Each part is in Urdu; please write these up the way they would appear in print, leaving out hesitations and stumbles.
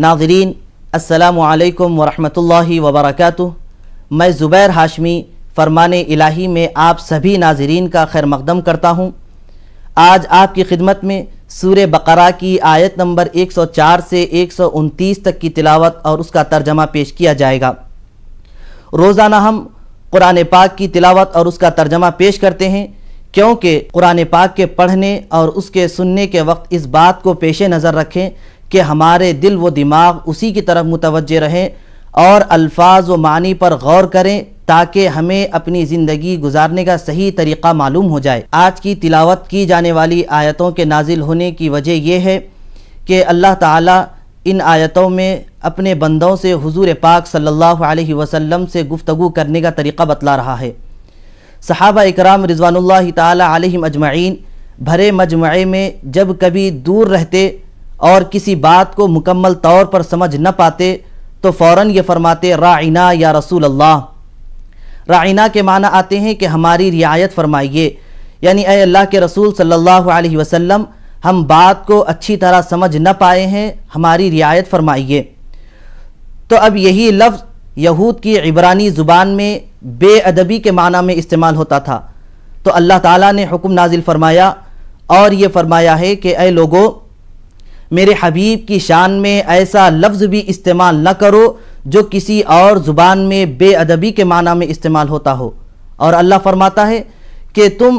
ناظرین السلام علیکم ورحمۃ اللہ وبرکاتہ۔ میں زبیر ہاشمی فرمان الہی میں آپ سبھی ناظرین کا خیر مقدم کرتا ہوں۔ آج آپ کی خدمت میں سورہ بقرہ کی آیت نمبر 104 سے 129 تک کی تلاوت اور اس کا ترجمہ پیش کیا جائے گا۔ روزانہ ہم قرآن پاک کی تلاوت اور اس کا ترجمہ پیش کرتے ہیں، کیونکہ قرآن پاک کے پڑھنے اور اس کے سننے کے وقت اس بات کو پیش نظر رکھیں کہ ہمارے دل و دماغ اسی کی طرف متوجہ رہیں اور الفاظ و معنی پر غور کریں تاکہ ہمیں اپنی زندگی گزارنے کا صحیح طریقہ معلوم ہو جائے۔ آج کی تلاوت کی جانے والی آیتوں کے نازل ہونے کی وجہ یہ ہے کہ اللہ تعالیٰ ان آیتوں میں اپنے بندوں سے حضور پاک صلی اللہ علیہ وسلم سے گفتگو کرنے کا طریقہ بتلا رہا ہے۔ صحابہ اکرام رضوان اللہ تعالی علیہم اجمعین بھرے مجمعے میں جب کبھی دور رہتے اور کسی بات کو مکمل طور پر سمجھ نہ پاتے تو فوراً یہ فرماتے راعنا یا رسول اللہ۔ راعنا کے معنی آتے ہیں کہ ہماری رعایت فرمائیے، یعنی اے اللہ کے رسول صلی اللہ علیہ وسلم ہم بات کو اچھی طرح سمجھ نہ پائے ہیں، ہماری رعایت فرمائیے۔ تو اب یہی لفظ یہود کی عبرانی زبان میں بے ادبی کے معنی میں استعمال ہوتا تھا، تو اللہ تعالیٰ نے حکم نازل فرمایا اور یہ فرمایا ہے کہ اے لوگو میرے حبیب کی شان میں ایسا لفظ بھی استعمال نہ کرو جو کسی اور زبان میں بے ادبی کے معنی میں استعمال ہوتا ہو، اور اللہ فرماتا ہے کہ تم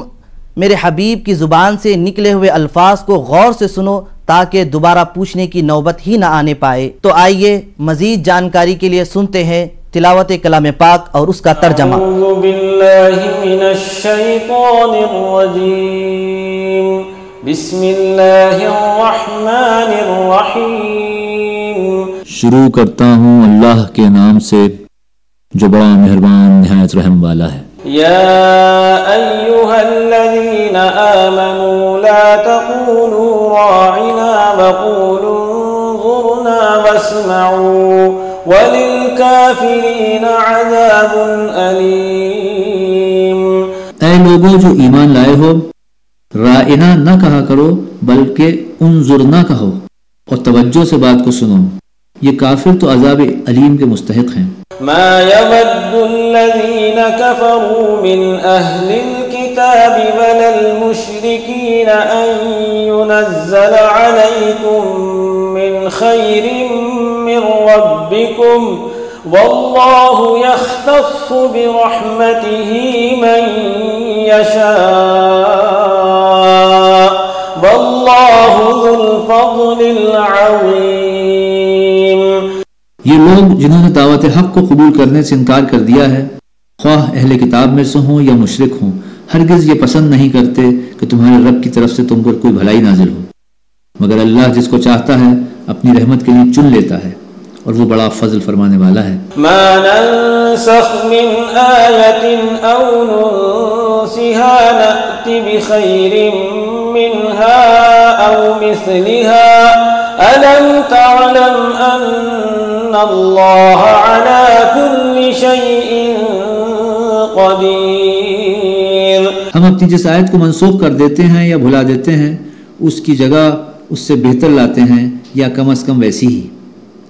میرے حبیب کی زبان سے نکلے ہوئے الفاظ کو غور سے سنو تاکہ دوبارہ پوچھنے کی نوبت ہی نہ آنے پائے۔ تو آئیے مزید جانکاری کے لیے سنتے ہیں تلاوت کلام پاک اور اس کا ترجمہ۔ اعوذ باللہ من الشیطان الرجیم، بسم اللہ الرحمن الرحیم۔ شروع کرتا ہوں اللہ کے نام سے جو بڑا مہربان نہایت رحم والا ہے۔ یا ایہا الذین آمنوا لا تقولوا راعنا وقولوا انظرنا واسمعوا وللکافرین عذاب علیم۔ اے لوگوں جو ایمان لائے ہو، راعنا نہ کہا کرو بلکہ انظرنا کہو اور توجہ سے بات کو سنو، یہ کافر تو عذاب علیم کے مستحق ہیں۔ ما يود الذين كفروا من أهل الكتاب ولا المشركين أن ينزل عليكم من خير من ربكم والله يختص برحمته من يشاء والله ذو الفضل العظيم۔ یہ لوگ جنہوں نے دعوت حق کو قبول کرنے سے انکار کر دیا ہے، خواہ اہل کتاب میں سے ہوں یا مشرک ہوں، ہرگز یہ پسند نہیں کرتے کہ تمہارے رب کی طرف سے تم پر کوئی بھلائی نازل ہو، مگر اللہ جس کو چاہتا ہے اپنی رحمت کے لیے چن لیتا ہے اور وہ بڑا فضل فرمانے والا ہے۔ ما ننسخ من آیت او ننسها نأت بخیر منها او مثلها ألم تعلم أن الله على كل شيء قدير۔ ہم اپنی جس آیت کو منسوخ کر دیتے ہیں یا بھلا دیتے ہیں اس کی جگہ اس سے بہتر لاتے ہیں یا کم از کم ویسی ہی۔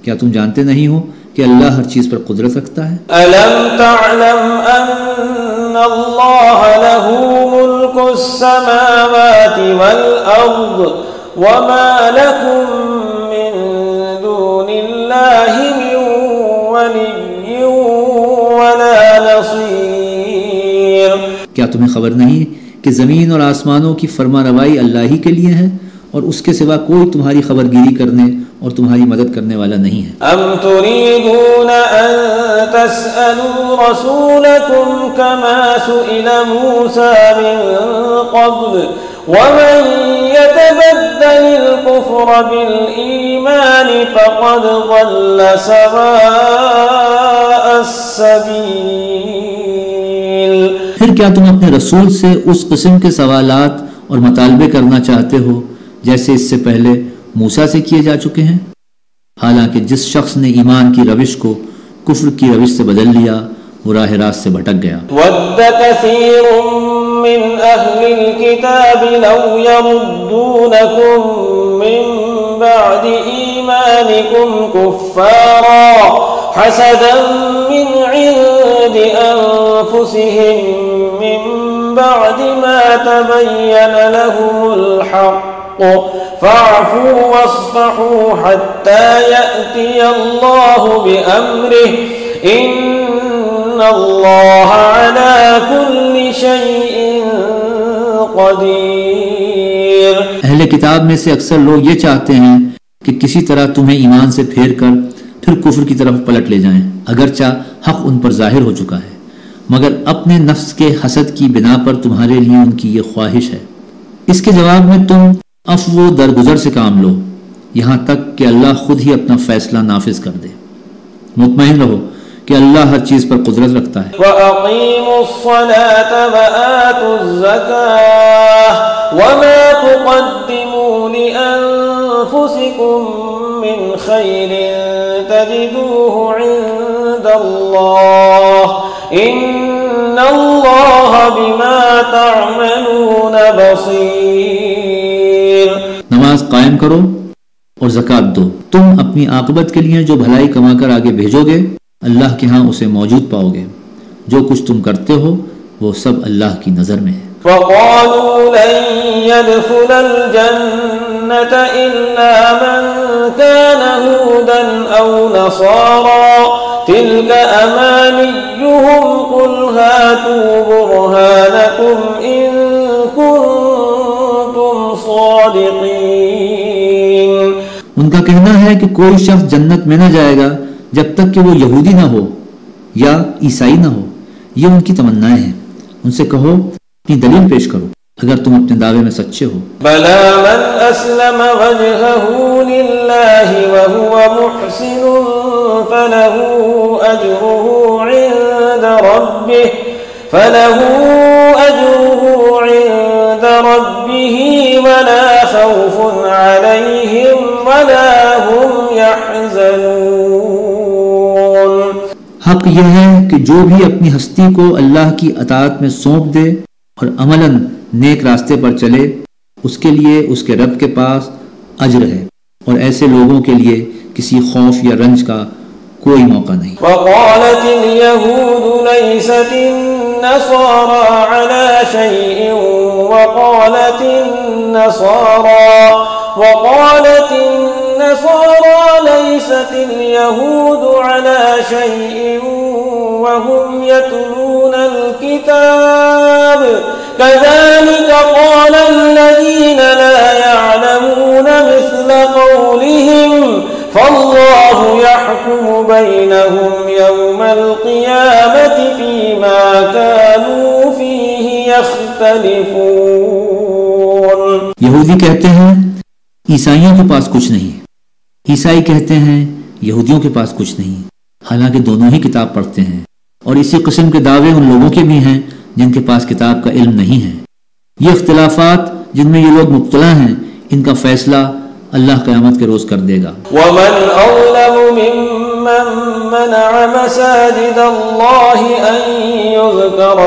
کیا تم جانتے نہیں ہو کہ اللہ ہر چیز پر قدرت رکھتا ہے؟ ألم تعلم أن الله له ملك السماوات والأرض وما لكم من دون الله من ولي ولا نصير۔ کیا تمہیں خبر نہیں کہ زمین اور آسمانوں کی فرما روائی اللہ ہی کے لیے ہے اور اس کے سوا کوئی تمہاری خبر گیری کرنے اور تمہاری مدد کرنے والا نہیں ہے؟ ام تريدون ان تسألوا رسولكم كما سئل موسى من قبل ومن يتبدل الكفر بالإيمان فقد ضل سواء السبيل۔ پھر کیا تم اپنے رسول سے اس قسم کے سوالات اور مطالبے کرنا چاہتے ہو جیسے اس سے پہلے موسیٰ سے کیے جا چکے ہیں؟ حالانکہ جس شخص نے ایمان کی روش کو کفر کی روش سے بدل لیا وہ راہ راست سے بھٹک گیا۔ وَدَّ كَثِيرٌ مِّنْ أَهْلِ الْكِتَابِ لَوْ يَرُدُّونَكُم مِّن بَعْدِ إِيمَانِكُمْ بكم كفارا حسدا من عند أنفسهم من بعد ما تبين لهم الحق فاعفوا واصفحوا حتى يأتي الله بأمره إن الله على كل شيء قدیر۔ اہل کتاب میں سے اکثر لوگ یہ چاہتے ہیں کہ کسی طرح تمہیں ایمان سے پھیر کر پھر کفر کی طرف پلٹ لے جائیں، اگرچہ حق ان پر ظاہر ہو چکا ہے، مگر اپنے نفس کے حسد کی بنا پر تمہارے لیے ان کی یہ خواہش ہے۔ اس کے جواب میں تم عفو و درگزر سے کام لو یہاں تک کہ اللہ خود ہی اپنا فیصلہ نافذ کر دے۔ مطمئن رہو کہ اللہ ہر چیز پر قدرت رکھتا ہے۔ وَأَقِيمُوا الصَّلَاةَ وَآتُوا الزَّكَاةَ وَمَا تُقَدِّمُوا لِأَنفُسِكُم مِّنْ خَيْرٍ تَجِدُوهُ عِندَ اللَّهِ إِنَّ اللَّهَ بِمَا تَعْمَلُونَ بَصِيرٌ۔ نماز قائم کرو اور زکوٰۃ دو، تم اپنی عاقبت کے لیے جو بھلائی کما کر آگے بھیجو گے اللہ کے ہاں اسے موجود پاؤ گے، جو کچھ تم کرتے ہو وہ سب اللہ کی نظر میں ہے۔ وَقَالُوا لَن يَدْخُلَ الْجَنَّةَ إِلَّا مَن كَانَ هُودًا أَوْ نَصَارَىٰ تِلْكَ أَمَانِيُّهُمْ قُلْ هَاتُوا بُرْهَانَكُمْ إِن كُنتُمْ صَادِقِينَ۔ ان کا کہنا ہے کہ کوئی شخص جنت میں نہ جائے گا جب تک کہ وہ یہودی نہ ہو یا عیسائی نہ ہو، یہ ان کی تمنائیں ہیں۔ ان سے کہو اپنی دلیل پیش کرو اگر تم اپنے دعوے میں سچے ہو۔ بَلَى مَنْ أَسْلَمَ وَجْهَهُ لِلَّهِ وَهُوَ مُحْسِنٌ فَلَهُ أَجْرُهُ عِندَ رَبِّهِ وَلَا خَوْفٌ عَلَيْهِمْ وَلَا هُمْ يَحْزَنُونَ۔ حق یہ ہے کہ جو بھی اپنی ہستی کو اللہ کی اطاعت میں سونپ دے اور عملاً نیک راستے پر چلے، اس کے لیے اس کے رب کے پاس اجر ہے، اور ایسے لوگوں کے لیے کسی خوف یا رنج کا کوئی موقع نہیں۔ وقالت اليهود ليست النصارى على شيء وقالت النصارى ليست اليهود على شيء وهم يتلون الكتاب كذلك قال الذين لا يعلمون مثل قولهم فالله يحكم بينهم يوم القيامة فيما كانوا فيه يختلفون۔ یہودی کہتے ہیں عیسائیوں کے پاس کچھ نہیں، عیسائی کہتے ہیں یہودیوں کے پاس کچھ نہیں، حالانکہ دونوں ہی کتاب پڑھتے ہیں، اور اسی قسم کے دعوے ان لوگوں کے بھی ہیں جن کے پاس کتاب کا علم نہیں ہے۔ یہ اختلافات جن میں یہ لوگ مبتلا ہیں، ان کا فیصلہ اللہ قیامت کے روز کر دے گا۔ وَمَنْ أَظْلَمُ مِمَّن مَّنَعَ مَسَاجِدَ اللَّهِ أَن يُذْكَرَ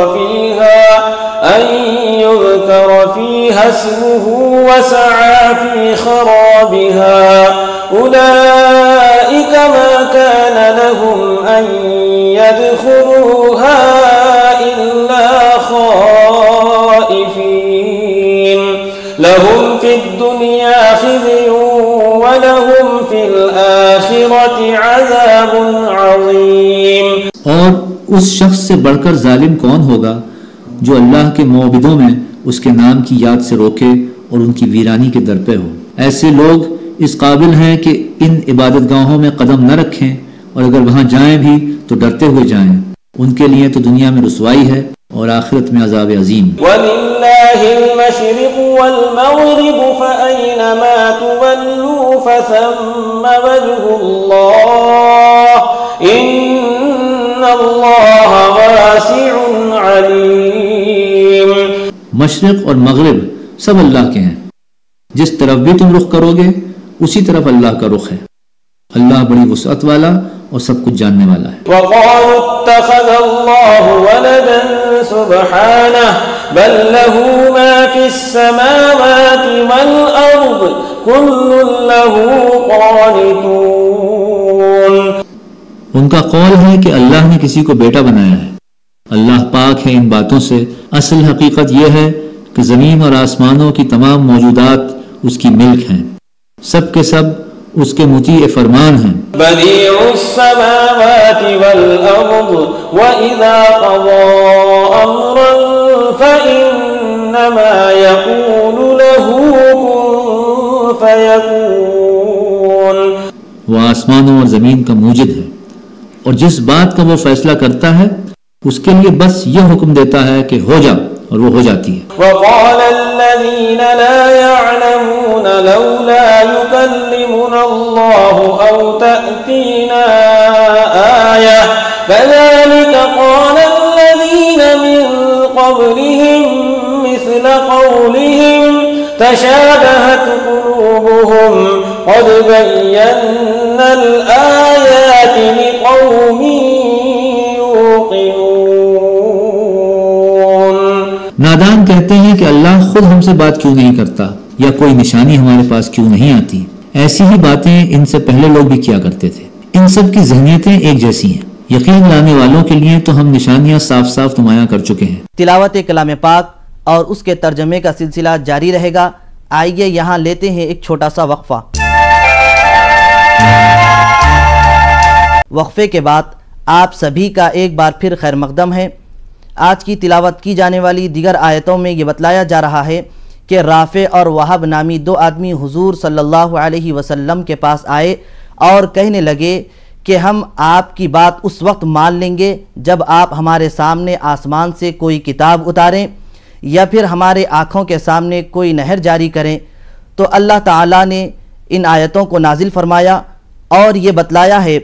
فِيهَا اسْمُهُ وَسَعَىٰ فِي خَرَابِهَا أُولَٰئِكَ مَا كَانَ لَهُمْ أَن يَدْخُلُوهَا إِلَّا خَائِفِينَ لَهُمْ فِي الدُّنْيَا خِزْيٌ وَلَهُمْ فِي الْآخِرَةِ عَذَابٌ عَظِيمٌ۔ اور اس شخص سے بڑھ کر ظالم کون ہوگا جو اللہ کے معبودوں میں اس کے نام کی یاد سے روکے اور ان کی ویرانی کے در پہ ہو۔ ایسے لوگ اس قابل ہیں کہ ان عبادت گاہوں میں قدم نہ رکھیں، اور اگر وہاں جائیں بھی تو ڈرتے ہوئے جائیں۔ ان کے لیے تو دنیا میں رسوائی ہے اور آخرت میں عذاب عظیم۔ وَلِلَّهِ الْمَشْرِقُ وَالْمَغْرِبُ فَأَيْنَمَا تُوَلُّوا فَثَمَّ وَجْهُ اللَّهِ إِنَّ اللَّهَ وَاسِعٌ عَلِيمٌ۔ مشرق اور مغرب سب اللہ کے ہیں، جس طرف بھی تم رخ کرو گے اسی طرف اللہ کا رخ ہے، اللہ بڑی وسعت والا اور سب کچھ جاننے والا ہے۔ وَقَالُوا اتَّخَذَ اللَّهُ وَلَدًا سُبْحَانَهُ بل له ما في السماوات والأرض كل له قانتون. ان کا قول ہے کہ اللہ نے کسی کو بیٹا بنایا ہے. اللہ پاک ہے ان باتوں سے. اصل حقیقت یہ ہے کہ زمین اور آسمانوں کی تمام موجودات اس کی ملک ہیں، سب کے سب اس کے مطیع فرمان ہیں. بدیع السماوات والارض واذا قضى امرا فانما يقول له كن فيكون. وہ آسمانوں اور زمین کا موجد ہے، اور جس بات کا وہ فیصلہ کرتا ہے اس کے لیے بس یہ حکم دیتا ہے کہ ہو جا، اور وہ ہو جاتی ہے. وقال الذين لا يعلمون لولا يكلمنا الله أو تأتينا آية كذلك قال الذين من قبلهم مثل قولهم تشابهت قلوبهم قد بينا الآيات لقوم يوقنون. نادان کہتے ہیں کہ اللہ خود ہم سے بات کیوں نہیں کرتا، یا کوئی نشانی ہمارے پاس کیوں نہیں آتی. ایسی ہی باتیں ان سے پہلے لوگ بھی کیا کرتے تھے. ان سب کی ذہنیتیں ایک جیسی ہیں. یقین لانے والوں کے لیے تو ہم نشانیاں صاف صاف نمایاں کر چکے ہیں. تلاوت کلام پاک اور اس کے ترجمے کا سلسلہ جاری رہے گا. آئیے یہاں لیتے ہیں ایک چھوٹا سا وقفہ. وقفے کے بعد آپ سبھی کا ایک بار پھر خیر مقدم ہے. آج کی تلاوت کی جانے والی دیگر آیتوں میں یہ بتلایا جا رہا ہے کہ رافع اور وہب نامی دو آدمی حضور صلی اللہ علیہ وسلم کے پاس آئے اور کہنے لگے کہ ہم آپ کی بات اس وقت مان لیں گے جب آپ ہمارے سامنے آسمان سے کوئی کتاب اتاریں یا پھر ہمارے آنکھوں کے سامنے کوئی نہر جاری کریں. تو اللہ تعالیٰ نے ان آیتوں کو نازل فرمایا اور یہ بتلایا ہے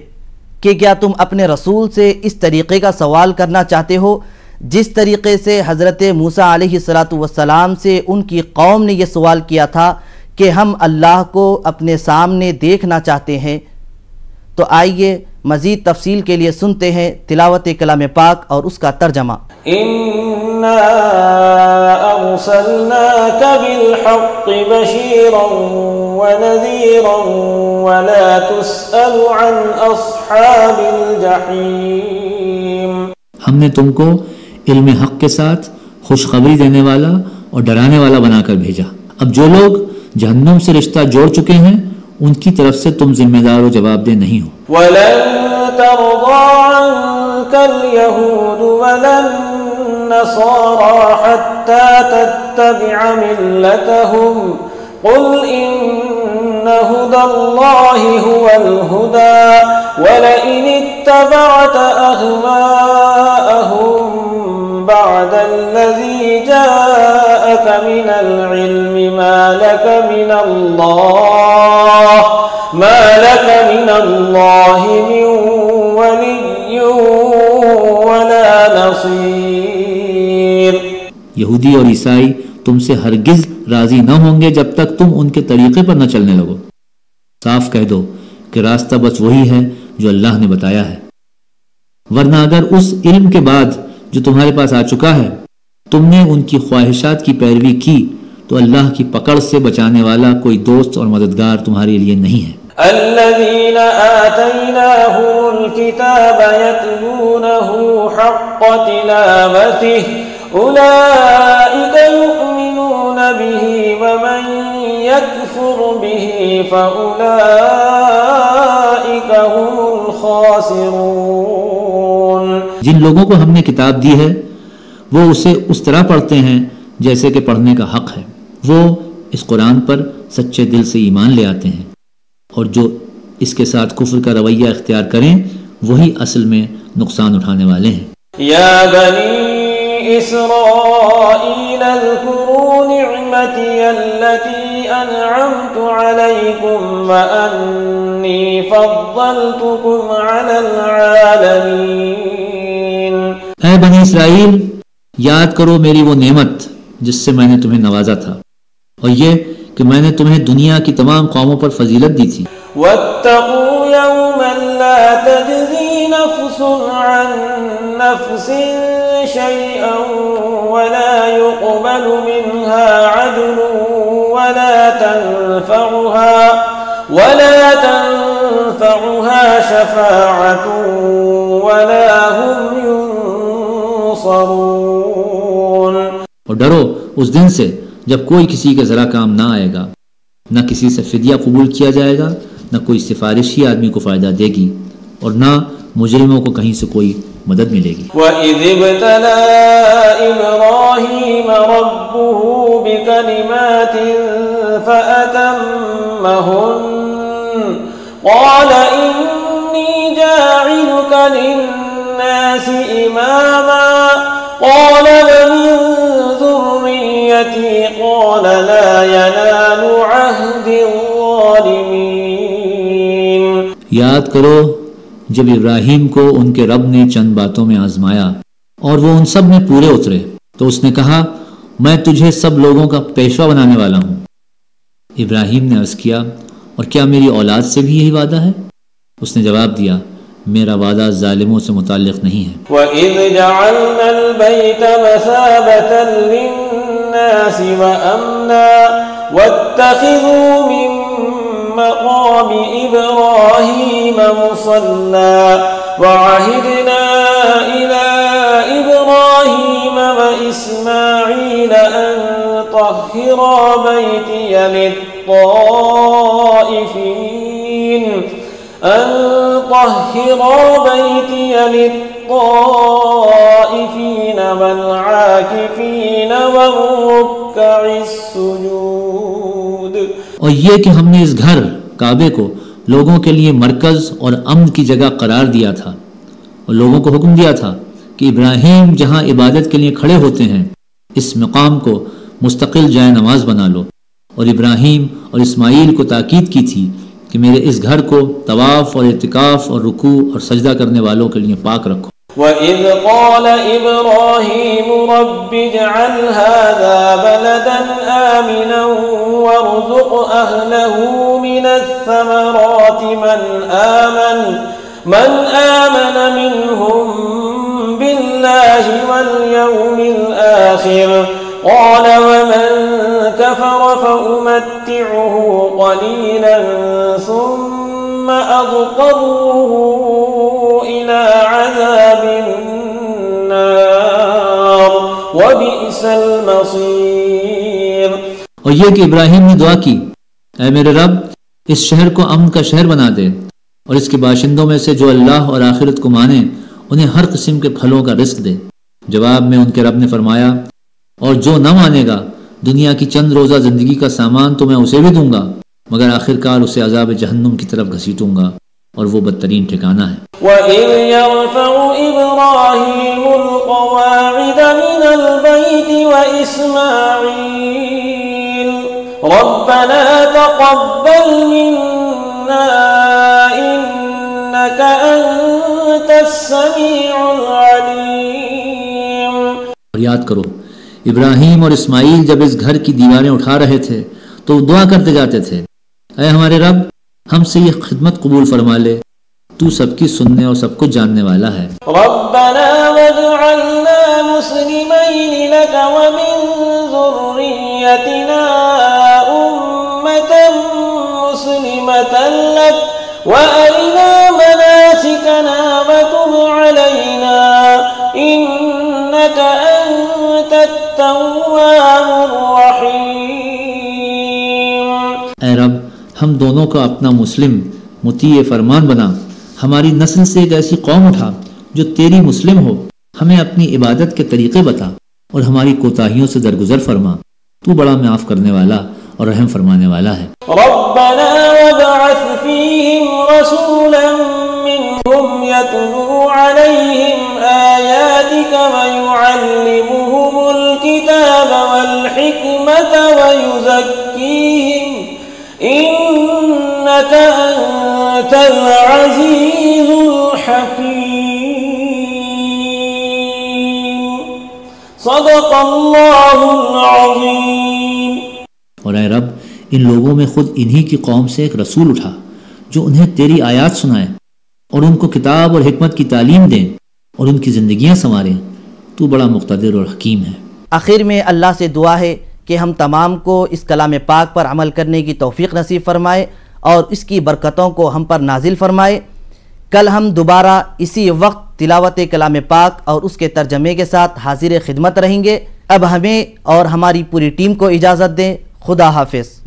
کہ کیا تم اپنے رسول سے اس طریقے کا سوال کرنا چاہتے ہو جس طریقے سے حضرت موسیٰ علیہ السلام سے ان کی قوم نے یہ سوال کیا تھا کہ ہم اللہ کو اپنے سامنے دیکھنا چاہتے ہیں. تو آئیے مزید تفصیل کے لیے سنتے ہیں تلاوت کلام پاک اور اس کا ترجمہ. اِنَّا أَرْسَلْنَاكَ بِالْحَقِّ بَشِيرًا وَنَذِيرًا وَلَا تُسْأَلُ عَنْ أَصْحَابِ الْجَحِيمِ. ہم نے تم کو علم حق کے ساتھ خوشخبری دینے والا اور ڈرانے والا بنا کر بھیجا. اب جو لوگ جہنم سے رشتہ جوڑ چکے ہیں ان کی طرف سے تم ذمہ دار و جواب دہ نہیں ہو. وَلَن تَرْضَىٰ عَنكَ الْيَهُودُ وَلَا النَّصَارَىٰ حَتَّىٰ تَتَّبِعَ مِلَّتَهُمْ قُلْ إِنَّ هُدَى اللَّهِ هُوَ الْهُدَىٰ وَلَئِنِ اتَّبَعْتَ أَهْوَاءَهُم بعد الذي جاءك من العلم ما لك من الله من ولي ولا نصير. یہودی اور عیسائی تم سے ہرگز راضی نہ ہوں گے جب تک تم ان کے طریقے پر نہ چلنے لگو. صاف کہہ دو کہ راستہ بس وہی ہے جو اللہ نے بتایا ہے، ورنہ اگر اس علم کے بعد جو تمہارے پاس آ چکا ہے تم نے ان کی خواہشات کی پیروی کی تو اللہ کی پکڑ سے بچانے والا کوئی دوست اور مددگار تمہارے لیے نہیں ہے. الذين آتيناهم الكتاب يتلونه حق تلاوته أولئك يؤمنون به ومن يكفر به فأولئك هم الخاسرون. جن لوگوں کو ہم نے کتاب دی ہے وہ اسے اس طرح پڑھتے ہیں جیسے کہ پڑھنے کا حق ہے. وہ اس قرآن پر سچے دل سے ایمان لے آتے ہیں، اور جو اس کے ساتھ کفر کا رویہ اختیار کریں وہی اصل میں نقصان اٹھانے والے ہیں. یا بنی اسرائیل اذکروا نعمتی التي انعمت علیکم وانی فضلتکم علی العالمین. اے بنی اسرائیل، یاد کرو میری وہ نعمت جس سے میں نے تمہیں نوازا تھا، اور یہ کہ میں نے تمہیں دنیا کی تمام قوموں پر فضیلت دی تھی. وَاتَّقُوا يَوْمًا لَا تَجْزِي نَفْسٌ عَن نفس شيئا ولا يقبل منها عدل ولا تنفعها شفاعة ولا هم ينصرون۔ اور ڈرو اس دن سے جب کوئی کسی کا ذرا کام نہ آئے گا، نہ کسی سے فدیہ قبول کیا جائے گا، نہ کوئی سفارشی آدمی کو فائدہ دے گی، اور نہ مجرموں کو کہیں سے کوئی مدد ملے گی۔ وَإِذِ ابْتَلَى إِبْرَاهِيمَ رَبُّهُ بِكَلِمَاتٍ فَأَتَمَّهُنَّ قَالَ إِنِّي جَاعِلُكَ لِلنَّاسِ إِمَامًا قَالَ وَمِن ذُرِّيَّتِي قَالَ لَا يَنَالُ عَهْدِ الظَّالِمِينَ۔ یاد کرو جب ابراہیم کو ان کے رب نے چند باتوں میں آزمایا اور وہ ان سب میں پورے اترے تو اس نے کہا میں تجھے سب لوگوں کا پیشوا بنانے والا ہوں۔ ابراہیم نے عرض کیا اور کیا میری اولاد سے بھی یہی وعدہ ہے؟ اس نے جواب دیا میرا وعدہ ظالموں سے متعلق نہیں ہے۔ وَإِذْ جَعَلْنَا الْبَيْتَ مَثَابَةً لِلنَّاسِ وَأَمْنًا وَاتَّخِذُوا مِن مقام إبراهيم مصلى وعهدنا إلى إبراهيم وإسماعيل أن طهرا بيتي للطائفين والعاكفين والركع السجود۔ اور یہ کہ ہم نے اس گھر کعبے کو لوگوں کے لیے مرکز اور امن کی جگہ قرار دیا تھا اور لوگوں کو حکم دیا تھا کہ ابراہیم جہاں عبادت کے لیے کھڑے ہوتے ہیں اس مقام کو مستقل جائے نماز بنا لو، اور ابراہیم اور اسماعیل کو تاکید کی تھی کہ میرے اس گھر کو طواف اور اعتکاف اور رکوع اور سجدہ کرنے والوں کے لیے پاک رکھو۔ وَإِذْ قَالَ إِبْرَاهِيمُ رَبِّ اجْعَلْ هَذَا بَلَدًا آمِنًا وَارْزُقْ أَهْلَهُ مِنَ الثَّمَرَاتِ مَنْ آمَنَ مِنْهُمْ بِاللَّهِ وَالْيَوْمِ الْآخِرِ قَالَ وَمَنْ كَفَرَ فَأُمَتِّعُهُ قَلِيلًا ثُمَّ أَضْطَرُّهُ إِلَى عَذَابِ النَّارِ وَبِئْسَ الْمَصِيرُ۔ اور یہ کہ ابراہیم نے دعا کی اے میرے رب اس شہر کو امن کا شہر بنا دے اور اس کے باشندوں میں سے جو اللہ اور آخرت کو مانے انہیں ہر قسم کے پھلوں کا رزق دے۔ جواب میں ان کے رب نے فرمایا اور جو نہ مانے گا دنیا کی چند روزہ زندگی کا سامان تو میں اسے بھی دوں گا مگر آخرکار اسے عذاب جہنم کی طرف گھسیٹوں گا اور وہ بدترین ٹھکانہ ہے۔ وَإِذْ يَرْفَعُ إِبْرَاهِيمُ الْقَوَاعِدَ مِنَ الْبَيْتِ وَإِسْمَاعِيلُ رَبَّنَا تَقَبَّلْ مِنَّا إِنَّكَ أَنْتَ السَّمِيعُ الْعَلِيمُ۔ اور یاد کرو ابراہیم اور اسماعیل جب اس گھر کی دیواریں اٹھا رہے تھے تو دعا کرتے جاتے تھے اے ہمارے رب ہم سے یہ خدمت قبول فرما لے، تو سب کی سننے اور سب کچھ جاننے والا ہے۔ ربنا واجعلنا مسلمین لک ومن ذریتنا أمة مسلمة لک وأرنا مناسکنا وتب علینا إنك أنت التواب الرحیم۔ اے رب ہم دونوں کا اپنا مسلم مطیع فرمان بنا، ہماری نسل سے ایک ایسی قوم اٹھا جو تیری مسلم ہو، ہمیں اپنی عبادت کے طریقے بتا اور ہماری کوتاہیوں سے درگزر فرما، تو بڑا معاف کرنے والا اور رحم فرمانے والا ہے۔ ربنا وابعث فیہم رسولا منہم یتلو علیہم آیاتک ویعلمہم الکتاب والحکمت ویزکیہم إنك أنت العزيز الحكيم صدق الله العظيم۔ اور اے رب ان لوگوں میں خود انہی کی قوم سے ایک رسول اٹھا جو انہیں تیری آیات سنائے اور ان کو کتاب اور حکمت کی تعلیم دیں اور ان کی زندگیاں سنواریں، تو بڑا مقتدر اور حکیم ہے۔ آخر میں اللہ سے دعا ہے کہ ہم تمام کو اس کلام پاک پر عمل کرنے کی توفیق نصیب فرمائے اور اس کی برکتوں کو ہم پر نازل فرمائے۔ کل ہم دوبارہ اسی وقت تلاوت کلام پاک اور اس کے ترجمے کے ساتھ حاضر خدمت رہیں گے۔ اب ہمیں اور ہماری پوری ٹیم کو اجازت دیں۔ خدا حافظ۔